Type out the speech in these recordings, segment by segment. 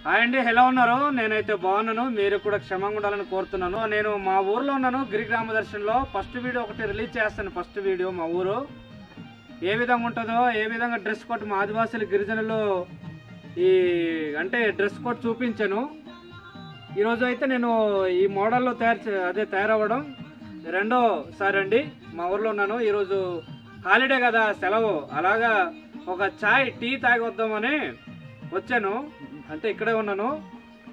Hi అండి, ఎలా ఉన్నారు? నేనైతే బాగున్నాను. మీరు కూడా క్షేమంగా ఉండాలని కోరుతున్నాను. నేను మా ఊర్లో ఉన్నాను, గిరి గ్రామ దర్శన్లో. ఫస్ట్ వీడియో ఒకటి రిలీజ్ చేస్తాను. ఫస్ట్ వీడియో మా ఊరు ఏ విధంగా ఉంటుందో, ఏ విధంగా డ్రెస్ కోడ్ మా ఆదివాసులు గిరిజనులు ఈ అంటే డ్రెస్ కోడ్ చూపించాను. ఈరోజు అయితే నేను ఈ మోడల్లో తయారవ్వడం రెండోసారి అండి. మా ఊర్లో ఉన్నాను. ఈరోజు హాలిడే కదా, సెలవు. అలాగా ఒక చాయ్ టీ తాగి వద్దామని వచ్చాను. అంటే ఇక్కడే ఉన్నాను.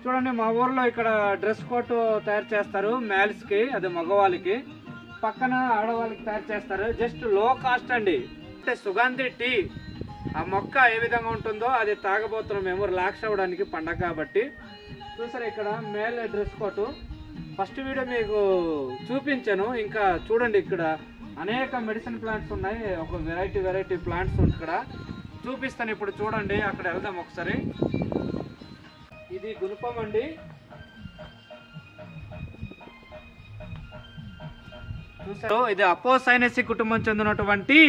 చూడండి, మా ఊర్లో ఇక్కడ డ్రెస్ కోట్ తయారు చేస్తారు మేల్స్కి, అదే మగవాళ్ళకి. పక్కన ఆడవాళ్ళకి తయారు చేస్తారు. జస్ట్ లో కాస్ట్ అండి. అంటే సుగంధి టీ, ఆ మొక్క ఏ విధంగా ఉంటుందో అది తాగబోతున్నాం మేము, రిలాక్స్ అవ్వడానికి పండగ కాబట్టి. చూసారా ఇక్కడ male dress coat first video మీకు చూపించాను. ఇంకా చూడండి, ఇక్కడ అనేక మెడిసిన్ ప్లాంట్స్ ఉన్నాయి. ఒక వెరైటీ ప్లాంట్స్ ఇక్కడ చూపిస్తాను. ఇప్పుడు చూడండి, అక్కడ వెళ్దాం ఒకసారి. ఇది గుణపం అండి. చూసారు, ఇది అపోసైనసి కుటుంబం చెందినటువంటి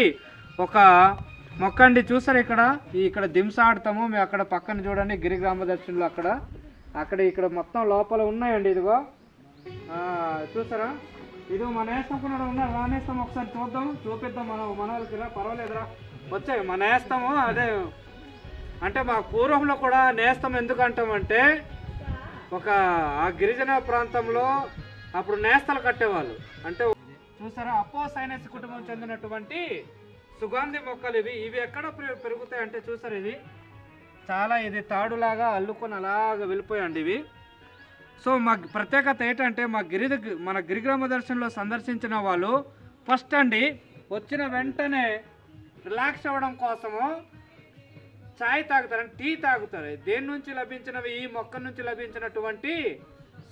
ఒక మొక్క అండి. చూసారు, ఇక్కడ దింస ఆడతాము మేము. అక్కడ పక్కన చూడండి గిరి గ్రామ దర్శనంలో ఇక్కడ మొత్తం లోపల ఉన్నాయండి. ఇదిగో చూసారా, ఇది మన నేస్తాం ఉన్నారు. రానేస్తాం ఒకసారి చూపిద్దాం మన వాళ్ళకి. పర్వాలేదురా, వచ్చాయి మన నేస్తాము. అదే అంటే మా పూర్వంలో కూడా నేస్తం ఎందుకు అంటామంటే, ఆ గిరిజన ప్రాంతంలో అప్పుడు నేస్తలు కట్టేవాళ్ళు. అంటే చూసారా, అపోసైనస్ కుటుంబం చెందినటువంటి సుగంధి మొక్కలు ఇవి ఎక్కడ పెరుగుతాయి అంటే చూసారు, ఇది తాడులాగా అల్లుకొని అలాగా వెళ్ళిపోయండి ఇవి. సో మా ప్రత్యేకత ఏంటంటే, మన గిరిగ్రామ దర్శనంలో సందర్శించిన వాళ్ళు ఫస్ట్ అండి వచ్చిన వెంటనే రిలాక్స్ అవ్వడం కోసము చాయ్ తాగుతారు, టీ తాగుతారు. దేని నుంచి లభించినవి? ఈ మొక్క నుంచి లభించినటువంటి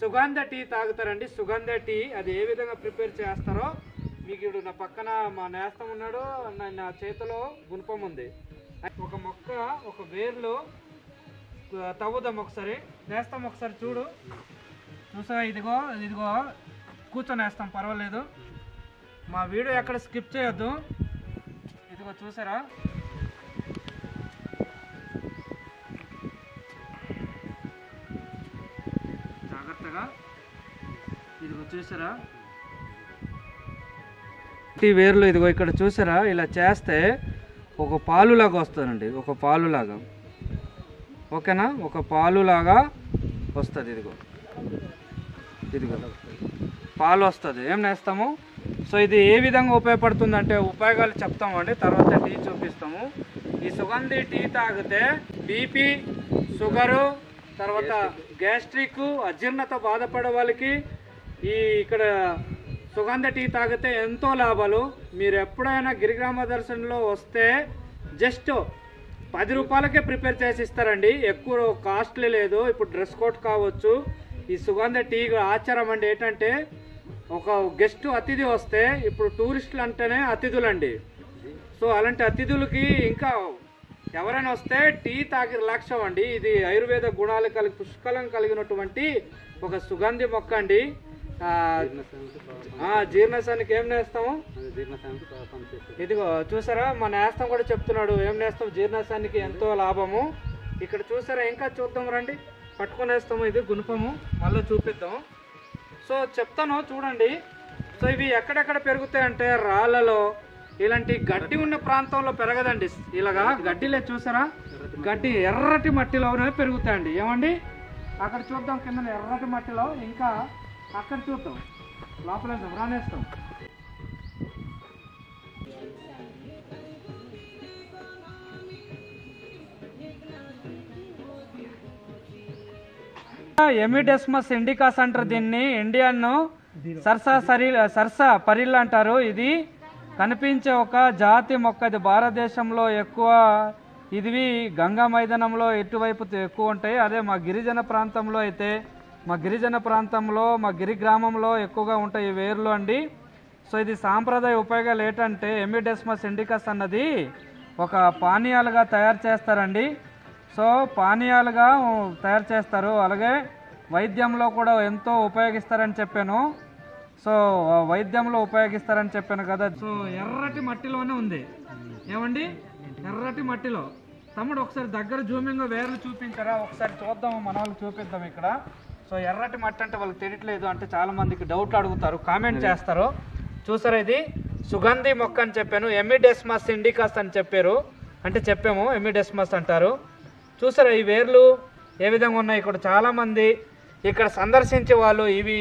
సుగంధ టీ తాగుతారండి. సుగంధ టీ అది ఏ విధంగా ప్రిపేర్ చేస్తారో మీకు ఇప్పుడు నా పక్కన మా నేస్తం ఉన్నాడు, నా చేతిలో గుణపం ఉంది. ఒక మొక్క, ఒక వేర్లు తవ్వుదాం ఒకసారి. నేస్తాం ఒకసారి చూసా, ఇదిగో కూర్చొని వేస్తాం, పర్వాలేదు. మా వీడియో ఎక్కడ స్కిప్ చేయొద్దు. ఇదిగో చూసారా, జాగ్రత్తగా. ఇదిగో చూసారా, ఈ వేర్లు ఇదిగో ఇక్కడ చూసారా, ఇలా చేస్తే ఒక పాలులాగా వస్తుందండి. ఒక పాలులాగా, ఓకేనా? ఒక పాలులాగా వస్తుంది. ఇదిగో పాలు వస్తుంది. ఏం నేస్తాము. సో ఇది ఏ విధంగా ఉపయోగపడుతుంది అంటే ఉపయోగాలు చెప్తామండి, తర్వాత టీ చూపిస్తాము. ఈ సుగంధి టీ తాగితే బీపీ, షుగరు, తర్వాత గ్యాస్ట్రిక్, అజీర్ణత బాధపడే వాళ్ళకి ఇక్కడ సుగంధ టీ తాగితే ఎంతో లాభాలు. మీరు ఎప్పుడైనా గిరిగ్రామ దర్శనంలో వస్తే జస్ట్ 10 రూపాయలకే ప్రిపేర్ చేసి ఇస్తారండి. ఎక్కువ కాస్ట్లీ లేదు. ఇప్పుడు డ్రెస్ కోడ్ కావచ్చు. ఈ సుగంధ టీ ఆచారం అండి. ఏంటంటే ఒక గెస్ట్ అతిథి వస్తే, ఇప్పుడు టూరిస్టులు అంటేనే అతిథులండి. సో అలాంటి అతిథులకి ఇంకా ఎవరైనా వస్తే టీ తాగి రిలాక్స్ అవ్వండి. ఇది ఆయుర్వేద గుణాలు పుష్కలం కలిగినటువంటి ఒక సుగంధి మొక్క అండి. జీర్ణశానికి ఏం నేస్తాము, ఇదిగో చూసారా, మా నేస్తం కూడా చెప్తున్నాడు ఏం నేస్తాం. జీర్ణశానికి ఎంతో లాభము. ఇక్కడ చూసారా, ఇంకా చూద్దాం రండి. పట్టుకొని వేస్తాము. ఇది గుణపము, మళ్ళీ చూపిద్దాం. సో చెప్తాను చూడండి. సో ఇవి ఎక్కడెక్కడ పెరుగుతాయంటే రాళ్ళలో, ఇలాంటి గడ్డి ఉన్న ప్రాంతంలో పెరగదండి. ఇలాగా గడ్డిలే చూసారా, గడ్డి ఎర్రటి మట్టిలోనే పెరుగుతాయండి. ఏమండి, అక్కడ చూద్దాం కింద ఎర్రటి మట్టిలో. ఇంకా అక్కడ చూద్దాం, లోపల రానేస్తాం. ఎమిడెస్మస్ ఇండికాస్ అంటారు దీన్ని. ఇండియన్ సర్సా పరిల్ అంటారు. ఇది కనిపించే ఒక జాతి మొక్క. ఇది భారతదేశంలో ఎక్కువ. ఇది గంగా మైదానంలో ఇటువైపు ఎక్కువ ఉంటాయి. అదే మా గిరిజన ప్రాంతంలో అయితే, మా గిరి గ్రామంలో ఎక్కువగా ఉంటాయి ఈ వేర్లు అండి. సో ఇది సాంప్రదాయ ఉపయోగాలు ఏంటంటే, ఎమిడెస్మస్ ఇండికస్ అన్నది ఒక పానీయాలుగా తయారు చేస్తారండి. సో పానీయాలుగా తయారు చేస్తారు. అలాగే వైద్యంలో కూడా ఎంతో ఉపయోగిస్తారని చెప్పాను. సో వైద్యంలో ఉపయోగిస్తారని చెప్పాను కదా. సో ఎర్రటి మట్టిలోనే ఉంది. ఏమండి, ఎర్రటి మట్టిలో తమ్ముడు ఒకసారి దగ్గర జూమింగ్ వేర్లు చూపించరా, ఒకసారి చూద్దాము, మన వాళ్ళకి చూపిద్దాం ఇక్కడ. సో ఎర్రటి మట్టి అంటే వాళ్ళకి తెలియట్లేదు అంటే చాలా మందికి డౌట్ అడుగుతారు, కామెంట్ చేస్తారు. చూసారా, ఇది సుగంధి మొక్క అని చెప్పాను, ఎమిడెస్మస్ ఇండికాస్ అని చెప్పాము, ఎమిడెస్మస్ అంటారు. చూసారా ఈ వేర్లు ఏ విధంగా ఉన్నాయి. ఇక్కడ చాలామంది ఇక్కడ సందర్శించే వాళ్ళు ఇవి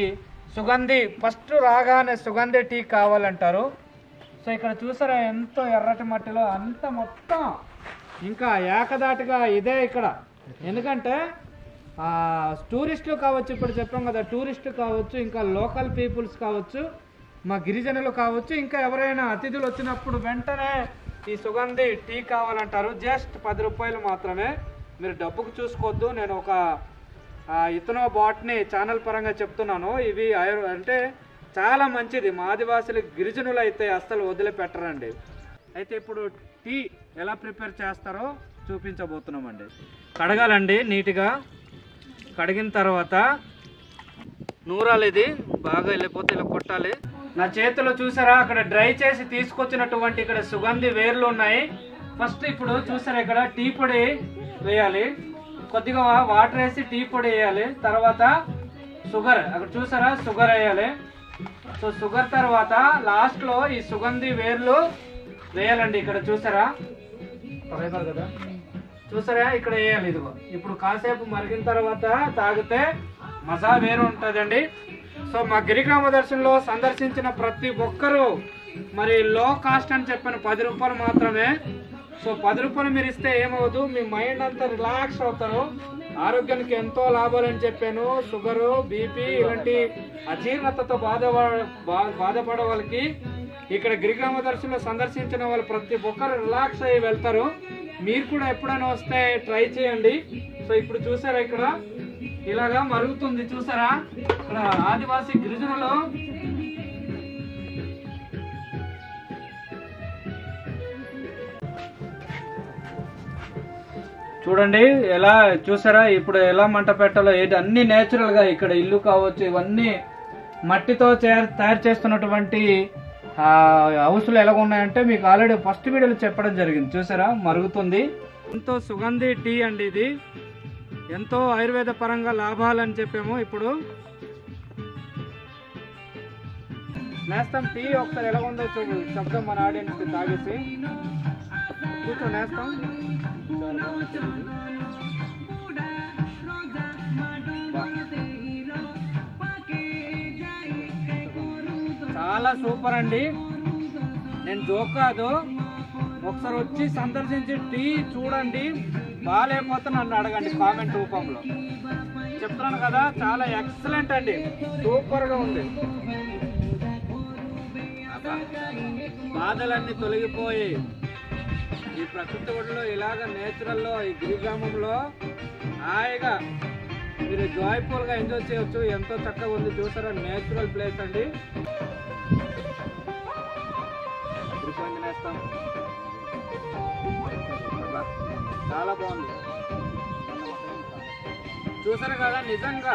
సుగంధి ఫస్ట్ రాగానే సుగంధి టీ కావాలంటారు. సో ఇక్కడ చూసారా ఎంతో ఎర్రటి మట్టిలో అంత మొత్తం ఇంకా ఏకదాటిగా ఇదే ఇక్కడ. ఎందుకంటే టూరిస్టులు కావచ్చు, ఇప్పుడు చెప్పాం కదా, టూరిస్టులు కావచ్చు, ఇంకా లోకల్ పీపుల్స్ కావచ్చు, మా గిరిజనులు కావచ్చు, ఇంకా ఎవరైనా అతిథులు వచ్చినప్పుడు వెంటనే ఈ సుగంధి టీ కావాలంటారు. జస్ట్ 10 రూపాయలు మాత్రమే, మీరు డబ్బుకు చూసుకోవద్దు. నేను ఒక ఇతనో బాట్ని ఛానల్ పరంగా చెప్తున్నాను. ఇవి అంటే చాలా మంచిది, మా ఆదివాసులు గిరిజనులు అయితే అస్సలు వదిలిపెట్టరండి. అయితే ఇప్పుడు టీ ఎలా ప్రిపేర్ చేస్తారో చూపించబోతున్నామండి. కడగాలండి నీట్గా. కడిగిన తర్వాత నూరాలు, ఇది బాగా వెళ్ళిపోతే ఇలా కొట్టాలి. నా చేతిలో చూసారా అక్కడ డ్రై చేసి తీసుకొచ్చినటువంటి ఇక్కడ సుగంధి వేర్లు ఉన్నాయి. ఫస్ట్ ఇప్పుడు చూసారా ఇక్కడ టీ పొడి వేయాలి, కొద్దిగా వాటర్ వేసి టీ పొడి వేయాలి. తర్వాత షుగర్, అక్కడ చూసారా షుగర్ వేయాలి. సో షుగర్ తర్వాత లాస్ట్లో ఈ సుగంధి వేర్లు వేయాలండి. ఇక్కడ చూసారా కదా, చూసారా ఇక్కడ వేయాలి. ఇదిగో ఇప్పుడు కాసేపు మరిగిన తర్వాత తాగితే మజా వేరు ఉంటుందండి. సో మా గిరిగ్రామ దర్శనంలో సందర్శించిన ప్రతి ఒక్కరూ మరి లో కాస్ట్ అని చెప్పాను, 10 రూపాయలు మాత్రమే. సో 10 రూపాయలు మీరు ఇస్తే ఏమవుదు, మీ మైండ్ అంతా రిలాక్స్ అవుతారు, ఆరోగ్యానికి ఎంతో లాభాలని చెప్పాను. షుగరు, బీపీ ఇలాంటి అజీర్ణతతో బాధపడే వాళ్ళకి ఇక్కడ గిరిగ్రామ దర్శనంలో సందర్శించిన వాళ్ళు ప్రతి ఒక్కరు రిలాక్స్ అయ్యి వెళ్తారు. మీరు కూడా ఎప్పుడైనా వస్తే ట్రై చేయండి. సో ఇప్పుడు చూసారా ఇక్కడ ఇలాగా మరుగుతుంది, చూసారా ఇక్కడ ఆదివాసీ గిరిజనులు చూడండి ఎలా, చూసారా ఇప్పుడు ఎలా మంట పెట్టాలో ఏంటి, అన్ని నేచురల్ గా ఇక్కడ ఇల్లు కావచ్చు, ఇవన్నీ మట్టితో తయారు చేస్తున్నటువంటి హౌస్లు ఎలా ఉన్నాయంటే మీకు ఆల్రెడీ ఫస్ట్ వీడియోలో చెప్పడం జరిగింది. చూసారా మరుగుతుంది. ఎంతో సుగంధి టీ అండి, ఇది ఎంతో ఆయుర్వేద పరంగా లాభాలని చెప్పాము. ఇప్పుడు నేస్తాం టీ ఒకసారి ఎలా ఉందో చెప్తాం మన ఆడియన్స్ తాగేసి. కూర్చో నేస్తాం. చాలా సూపర్ అండి, నేను జోక్ కాదు, ఒకసారి వచ్చి సందర్శించి టీ చూడండి, బాగాలేకపోతే నన్ను అడగండి కామెంట్ రూపంలో. చెప్తున్నాను కదా చాలా ఎక్సలెంట్ అండి, సూపర్గా ఉంది. బాధలన్నీ తొలగిపోయి ఈ ప్రకృతి ఒడిలో ఇలాగ నేచురల్లో ఈ గిరిగ్రామంలో హాయిగా మీరు జాయ్ఫుల్గా ఎంజాయ్ చేయొచ్చు. ఎంతో చక్కగా ఉంది, చూసారా నేచురల్ ప్లేస్ అండి. చాలా బాగుంది, చూసారు కదా. నిజంగా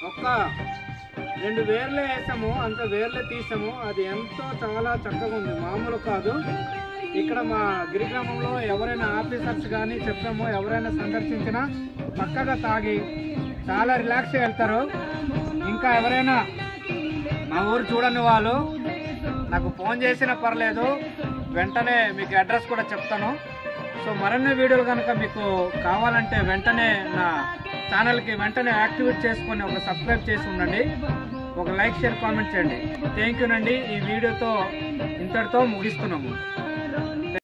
ఒక్క 2 వేర్లే వేసాము, అంత వేర్లే తీసాము, అది ఎంతో చాలా చక్కగా ఉంది, మామూలు కాదు. ఇక్కడ మా గిరిగ్రామంలో ఎవరైనా ఆఫీసర్స్ కానీ చెప్పాము, ఎవరైనా సందర్శించినా పక్కగా తాగి చాలా రిలాక్స్ వెళ్తారు. ఇంకా ఎవరైనా మా ఊరు చూడని వాళ్ళు నాకు ఫోన్ చేసినా పర్లేదు, వెంటనే మీకు అడ్రస్ కూడా చెప్తాను. సో మరిన్ని వీడియోలు కనుక మీకు కావాలంటే వెంటనే నా ఛానల్కి వెంటనే యాక్టివేట్ చేసుకొని ఒక సబ్స్క్రైబ్ చేసి ఉండండి, ఒక లైక్ షేర్ కామెంట్ చేయండి. థ్యాంక్ యూ నండి. ఈ వీడియోతో ఇంతటితో ముగిస్తున్నాము.